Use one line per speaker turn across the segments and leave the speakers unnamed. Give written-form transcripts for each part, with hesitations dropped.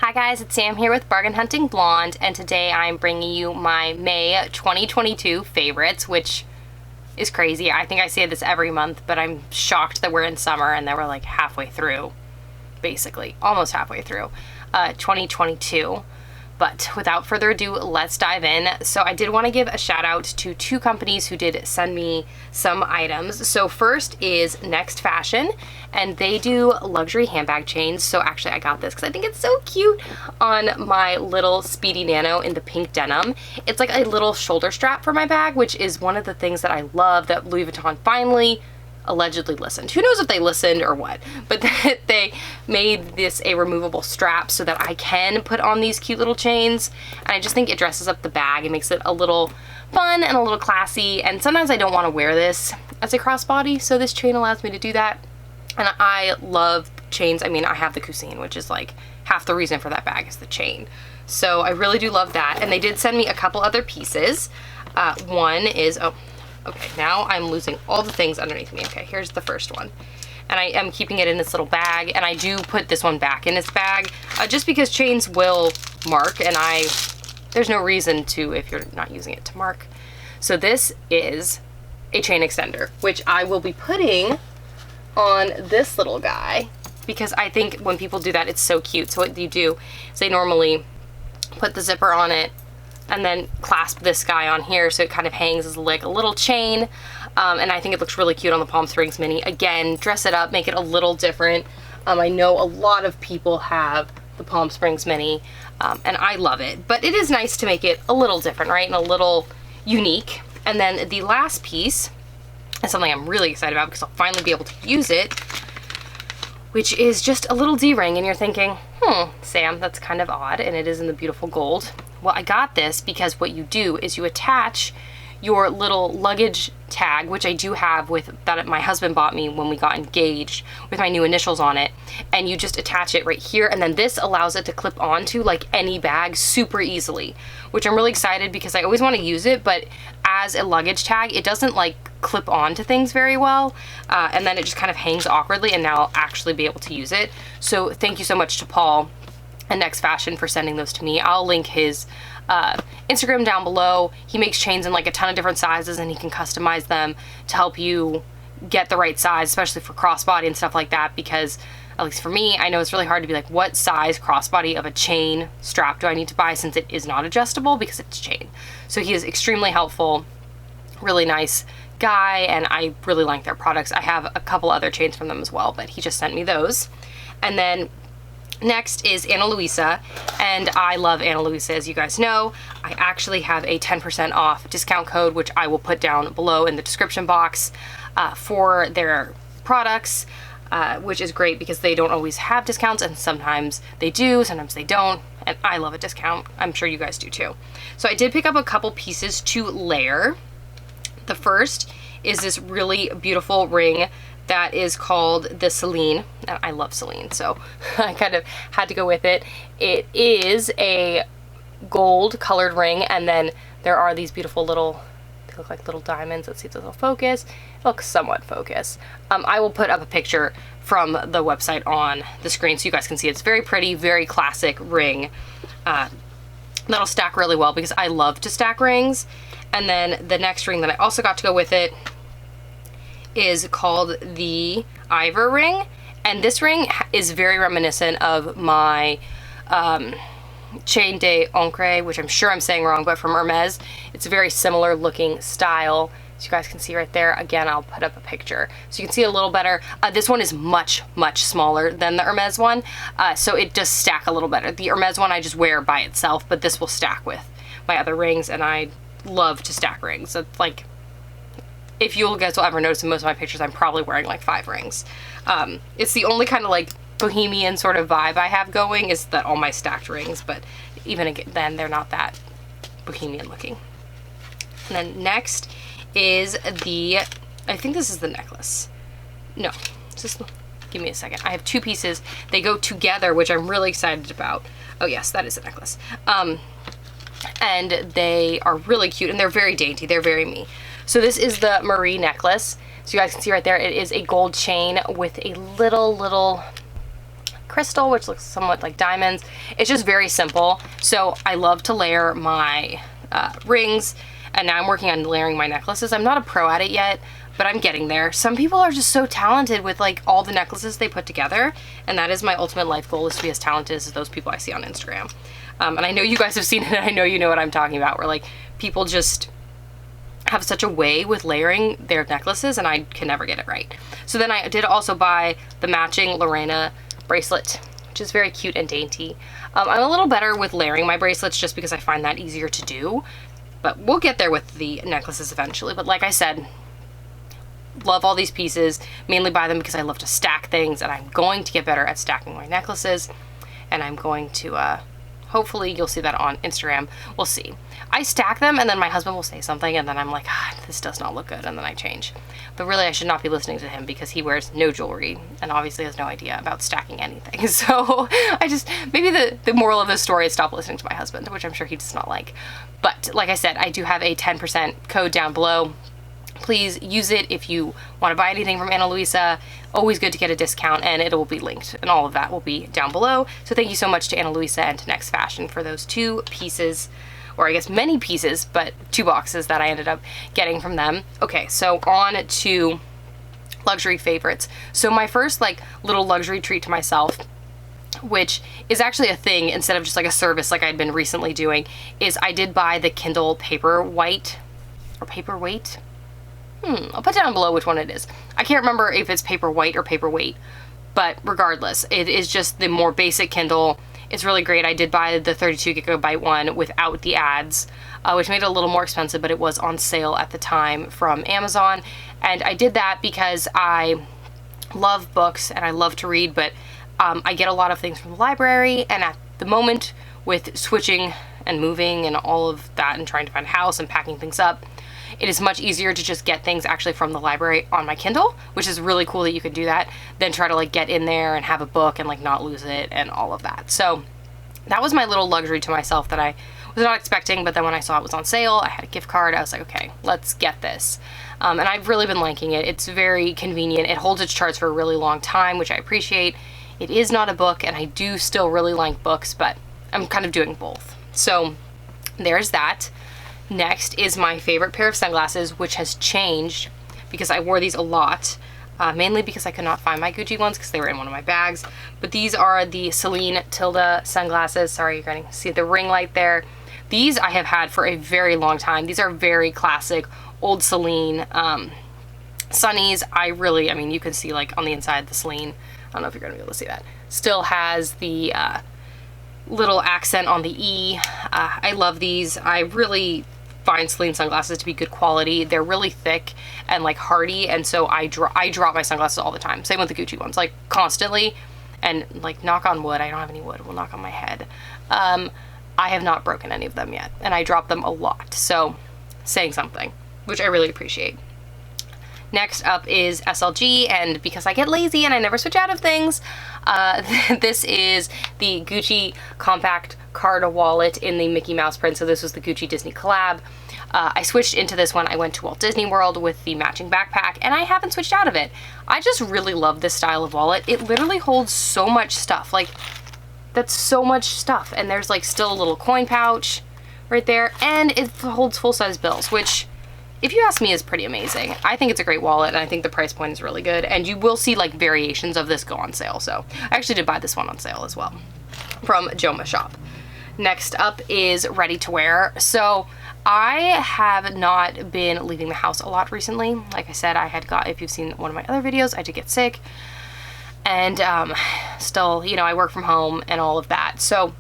Hi guys, it's Sam here with Bargain Hunting Blonde, and today I'm bringing you my May 2022 favorites, which is crazy. I think I say this every month, but I'm shocked that we're in summer and that we're like halfway through, basically, almost halfway through 2022. But without further ado, let's dive in. So I did want to give a shout out to two companies who did send me some items. So first is Next Fashion, and they do luxury handbag chains. So actually I got this because I think it's so cute on my little Speedy Nano in the pink denim. It's like a little shoulder strap for my bag, which is one of the things that I love that Louis Vuitton finally allegedly listened. Who knows if they listened or what, but they made this a removable strap so that I can put on these cute little chains, and I just think it dresses up the bag and makes it a little fun and a little classy. And sometimes I don't want to wear this as a crossbody, so this chain allows me to do that. And I love chains. I mean, I have the Cousine, which is like half the reason for that bag is the chain. So I really do love that. And they did send me a couple other pieces. One is, okay, now I'm losing all the things underneath me. Okay, here's the first one. And I am keeping it in this little bag, and I do put this one back in its bag, just because chains will mark, and there's no reason to if you're not using it to mark. So this is a chain extender, which I will be putting on this little guy, because I think when people do that, it's so cute. So what you do is they normally put the zipper on it, and then clasp this guy on here so it kind of hangs as like a little chain. And I think it looks really cute on the Palm Springs Mini. Again, dress it up, make it a little different. I know a lot of people have the Palm Springs Mini, and I love it. But it is nice to make it a little different, right? And a little unique. And then the last piece is something I'm really excited about because I'll finally be able to use it, which is just a little D-ring. And you're thinking, Sam, that's kind of odd, and it is in the beautiful gold. Well, I got this because what you do is you attach your little luggage tag, which I do have with that my husband bought me when we got engaged with my new initials on it, and you just attach it right here, and then this allows it to clip onto like any bag super easily, which I'm really excited because I always want to use it, but as a luggage tag, it doesn't like clip on to things very well, and then it just kind of hangs awkwardly, and now I'll actually be able to use it. So thank you so much to Paul and Next Fashion for sending those to me. I'll link his Instagram down below. He makes chains in like a ton of different sizes, and he can customize them to help you get the right size, especially for crossbody and stuff like that, because at least for me, I know it's really hard to be like, what size crossbody of a chain strap do I need to buy, since it is not adjustable because it's chain. So he is extremely helpful, really nice guy, and I really like their products. I have a couple other chains from them as well, but he just sent me those. And then next is Ana Luisa, and I love Ana Luisa, as you guys know. I actually have a 10% off discount code, which I will put down below in the description box for their products, which is great because they don't always have discounts, and sometimes they do, sometimes they don't, and I love a discount. I'm sure you guys do too. So I did pick up a couple pieces to layer. The first is this really beautiful ring that is called the Celine, and I love Celine, so I kind of had to go with it. It is a gold colored ring, and then there are these beautiful little, they look like little diamonds. Let's see if this will focus. It looks somewhat focused. I will put up a picture from the website on the screen so you guys can see. It's very pretty, very classic ring. That'll stack really well because I love to stack rings. And then the next ring that I also got to go with it is called the Ivor ring, and this ring is very reminiscent of my Chain d'Ancre, which I'm sure I'm saying wrong, but from Hermes. It's a very similar looking style, as you guys can see right there. Again, I'll put up a picture so you can see a little better. This one is much smaller than the Hermes one, so it does stack a little better. The Hermes one I just wear by itself, but this will stack with my other rings, and I love to stack rings. So it's like, if you guys will ever notice in most of my pictures, I'm probably wearing like 5 rings. It's the only kind of like bohemian sort of vibe I have going, is that all my stacked rings, but even then they're not that bohemian looking. And then next is the, I think this is the necklace. No, just give me a second. I have 2 pieces. They go together, which I'm really excited about. Oh yes, that is a necklace. And they are really cute, and they're very dainty. They're very me. So this is the Marie necklace. So you guys can see right there, it is a gold chain with a little crystal, which looks somewhat like diamonds. It's just very simple. So I love to layer my rings, and now I'm working on layering my necklaces. I'm not a pro at it yet, but I'm getting there. Some people are just so talented with like all the necklaces they put together, and that is my ultimate life goal, is to be as talented as those people I see on Instagram. And I know you guys have seen it, and I know you know what I'm talking about, where like people just have such a way with layering their necklaces, and I can never get it right. So then I did also buy the matching Lorena bracelet, which is very cute and dainty. I'm a little better with layering my bracelets just because I find that easier to do, but we'll get there with the necklaces eventually. But like I said, love all these pieces, mainly buy them because I love to stack things, and I'm going to get better at stacking my necklaces, and I'm going to hopefully you'll see that on Instagram. We'll see. I stack them, and then my husband will say something, and then I'm like, this does not look good, and then I change. But really, I should not be listening to him because he wears no jewelry and obviously has no idea about stacking anything. So I just, maybe the moral of this story is stop listening to my husband, which I'm sure he does not like. But like I said, I do have a 10% code down below. Please use it if you want to buy anything from Ana Luisa. Always good to get a discount, and it will be linked, and all of that will be down below. So thank you so much to Ana Luisa and to Next Fashion for those 2 pieces, or I guess many pieces, but 2 boxes that I ended up getting from them. Okay, so on to luxury favorites. So my first like little luxury treat to myself, which is actually a thing instead of just like a service like I'd been recently doing, is I did buy the Kindle Paperwhite, or Paperweight. I'll put down below which one it is. I can't remember if it's Paperwhite or Paperweight, but regardless, it is just the more basic Kindle. It's really great. I did buy the 32 gigabyte one without the ads, which made it a little more expensive, but it was on sale at the time from Amazon. And I did that because I love books and I love to read, but I get a lot of things from the library, and at the moment with switching and moving and all of that and trying to find a house and packing things up, it is much easier to just get things actually from the library on my Kindle, which is really cool that you can do that, than try to like get in there and have a book and like not lose it and all of that. So that was my little luxury to myself that I was not expecting, but then when I saw it was on sale, I had a gift card, I was like, okay, let's get this. And I've really been liking it. It's very convenient. It holds its charts for a really long time, which I appreciate. It is not a book, and I do still really like books, but I'm kind of doing both. So there's that. Next is my favorite pair of sunglasses, which has changed because I wore these a lot, mainly because I could not find my Gucci ones because they were in one of my bags. But these are the Celine Tilda sunglasses. Sorry, you're going to see the ring light there. These I have had for a very long time. These are very classic, old Celine sunnies. I mean, you can see like on the inside the Celine, I don't know if you're going to be able to see that, still has the little accent on the E. I love these. I really find Celine sunglasses to be good quality. They're really thick and like hardy, and so I drop my sunglasses all the time. Same with the Gucci ones, like constantly. And like, knock on wood, I don't have any wood, it will knock on my head. I have not broken any of them yet, and I drop them a lot, so saying something, which I really appreciate. Next up is SLG, and because I get lazy and I never switch out of things, this is the Gucci compact card wallet in the Mickey Mouse print. So this was the Gucci Disney collab. I switched into this when I went to Walt Disney World with the matching backpack, and I haven't switched out of it. I just really love this style of wallet. It literally holds so much stuff. Like, that's so much stuff. And there's like still a little coin pouch right there, and it holds full-size bills, which, if you ask me, is pretty amazing. I think it's a great wallet, and I think the price point is really good, and you will see like variations of this go on sale. So I actually did buy this one on sale as well from Joma Shop. Next up is ready to wear. So I have not been leaving the house a lot recently. Like I said, if you've seen one of my other videos, I did get sick, and still, you know, I work from home and all of that. So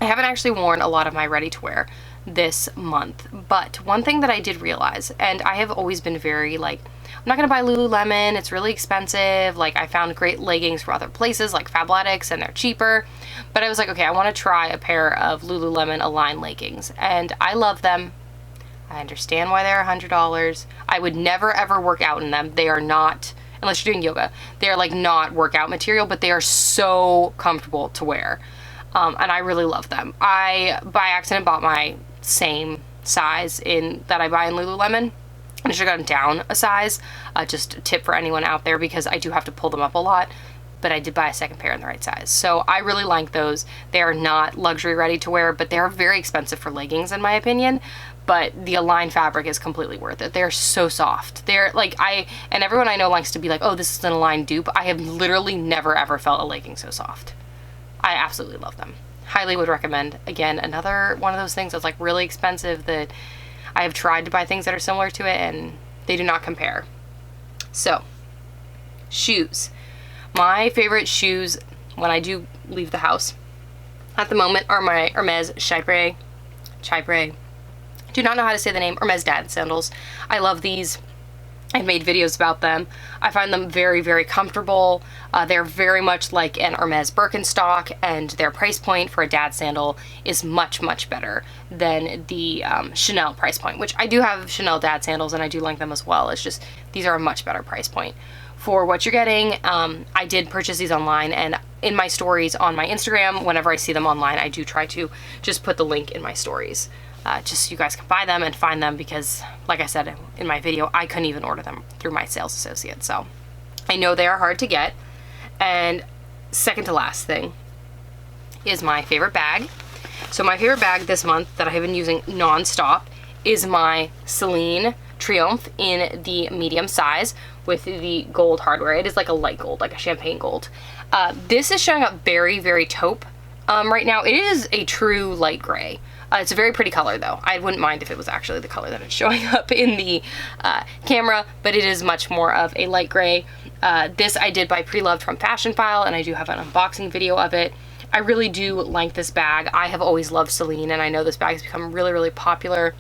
I haven't actually worn a lot of my ready to wear this month. But one thing that I did realize, and I have always been very like, I'm not gonna buy Lululemon, it's really expensive. Like, I found great leggings from other places like Fabletics, and they're cheaper. But I was like, okay, I want to try a pair of Lululemon Align leggings, and I love them. I understand why they're $100. I would never ever work out in them. They are not, unless you're doing yoga, they are like not workout material, but they are so comfortable to wear. And I really love them. I, by accident, bought my same size that I buy in Lululemon. I should have gone down a size. Just a tip for anyone out there, because I do have to pull them up a lot. but I did buy a second pair in the right size. So I really like those. They are not luxury ready to wear, but they are very expensive for leggings in my opinion. But the Align fabric is completely worth it. They're so soft. They're like, and everyone I know likes to be like, oh, this is an Align dupe. I have literally never ever felt a legging so soft. I absolutely love them. Highly would recommend. Again, another one of those things that's like really expensive that I have tried to buy things that are similar to it and they do not compare. So, shoes. My favorite shoes when I do leave the house at the moment are my Hermes Chypre. Do not know how to say the name. Hermes dad sandals. I love these. I've made videos about them. I find them very, very comfortable. They're very much like an Hermes Birkenstock, and their price point for a dad sandal is much, much better than the Chanel price point, which I do have Chanel dad sandals and I do like them as well. It's just, these are a much better price point for what you're getting. I did purchase these online, and in my stories on my Instagram, whenever I see them online, I do try to just put the link in my stories. Just so you guys can buy them and find them, because like I said in my video, I couldn't even order them through my sales associate. So I know they are hard to get. And second to last thing is my favorite bag. So my favorite bag this month that I have been using non-stop is my Celine Triomphe in the medium size with the gold hardware. It is like a light gold, like a champagne gold. This is showing up very, very taupe right now. It is a true light gray. It's a very pretty color though. I wouldn't mind if it was actually the color that it's showing up in the camera, but it is much more of a light gray. This I did buy Preloved from Fashion File, and I do have an unboxing video of it. I really do like this bag. I have always loved Celine, and I know this bag has become really, really popular.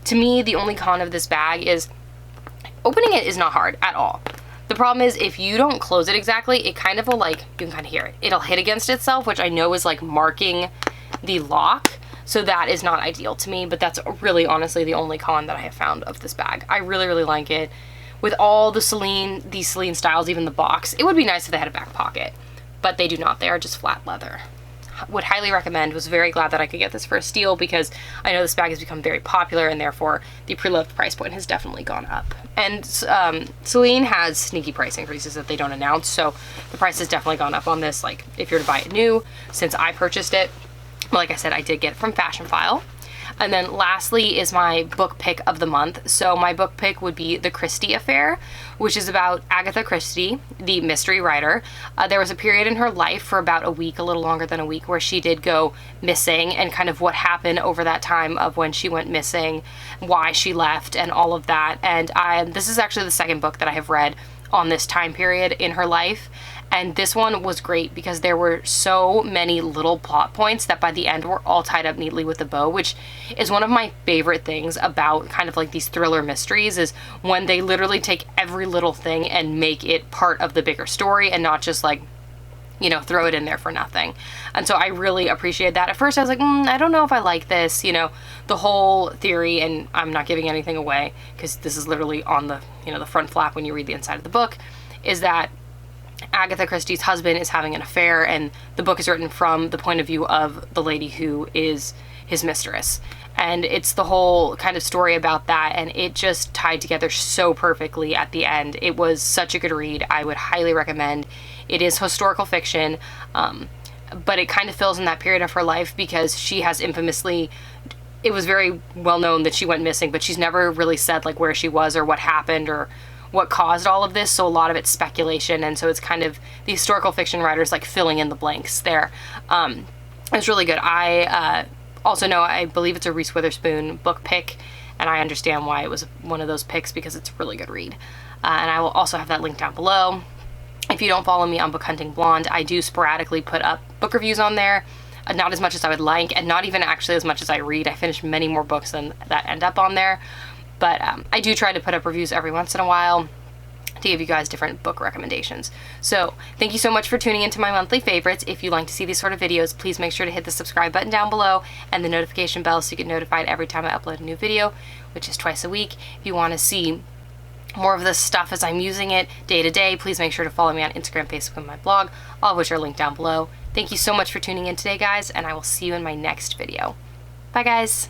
To me, the only con of this bag is opening it is not hard at all. The problem is if you don't close it exactly, it kind of will like, you can kind of hear it. It'll hit against itself, which I know is like marking the lock. So that is not ideal to me, but that's really honestly the only con that I have found of this bag. I really, really like it. With all the these Celine styles, even the box, it would be nice if they had a back pocket, but they do not. They are just flat leather. Would highly recommend. Was very glad that I could get this for a steal, because I know this bag has become very popular, and therefore the Preloved price point has definitely gone up. And Celine has sneaky price increases that they don't announce, so the price has definitely gone up on this, like if you're to buy it new, since I purchased it. Like I said, I did get it from Fashion File. And then lastly is my book pick of the month. So my book pick would be The Christie Affair, which is about Agatha Christie, the mystery writer. There was a period in her life for about a week, a little longer than a week, where she did go missing, and kind of what happened over that time of when she went missing, why she left, and all of that. And this is actually the second book that I have read on this time period in her life. And this one was great because there were so many little plot points that by the end were all tied up neatly with a bow, which is one of my favorite things about kind of like these thriller mysteries, is when they literally take every little thing and make it part of the bigger story and not just like, you know, throw it in there for nothing. And so I really appreciate that. At first I was like, I don't know if I like this, you know, the whole theory, and I'm not giving anything away because this is literally on the, you know, the front flap when you read the inside of the book, is that Agatha Christie's husband is having an affair, and the book is written from the point of view of the lady who is his mistress. And it's the whole kind of story about that, and it just tied together so perfectly at the end. It was such a good read. I would highly recommend. It is historical fiction, but it kind of fills in that period of her life because she has infamously, it was very well known that she went missing, but she's never really said like where she was or what happened or what caused all of this, so a lot of it's speculation, and so it's kind of the historical fiction writers like filling in the blanks there. It's really good. I also know, I believe it's a Reese Witherspoon book pick, and I understand why it was one of those picks because it's a really good read. And I will also have that link down below. If you don't follow me on Bargain.hunting.blonde, I do sporadically put up book reviews on there. Not as much as I would like, and not even actually as much as I read. I finish many more books than that end up on there. But I do try to put up reviews every once in a while to give you guys different book recommendations. So thank you so much for tuning into my monthly favorites. If you like to see these sort of videos, please make sure to hit the subscribe button down below and the notification bell so you get notified every time I upload a new video, which is twice a week. If you want to see more of this stuff as I'm using it day to day, please make sure to follow me on Instagram, Facebook, and my blog, all of which are linked down below. Thank you so much for tuning in today, guys, and I will see you in my next video. Bye, guys.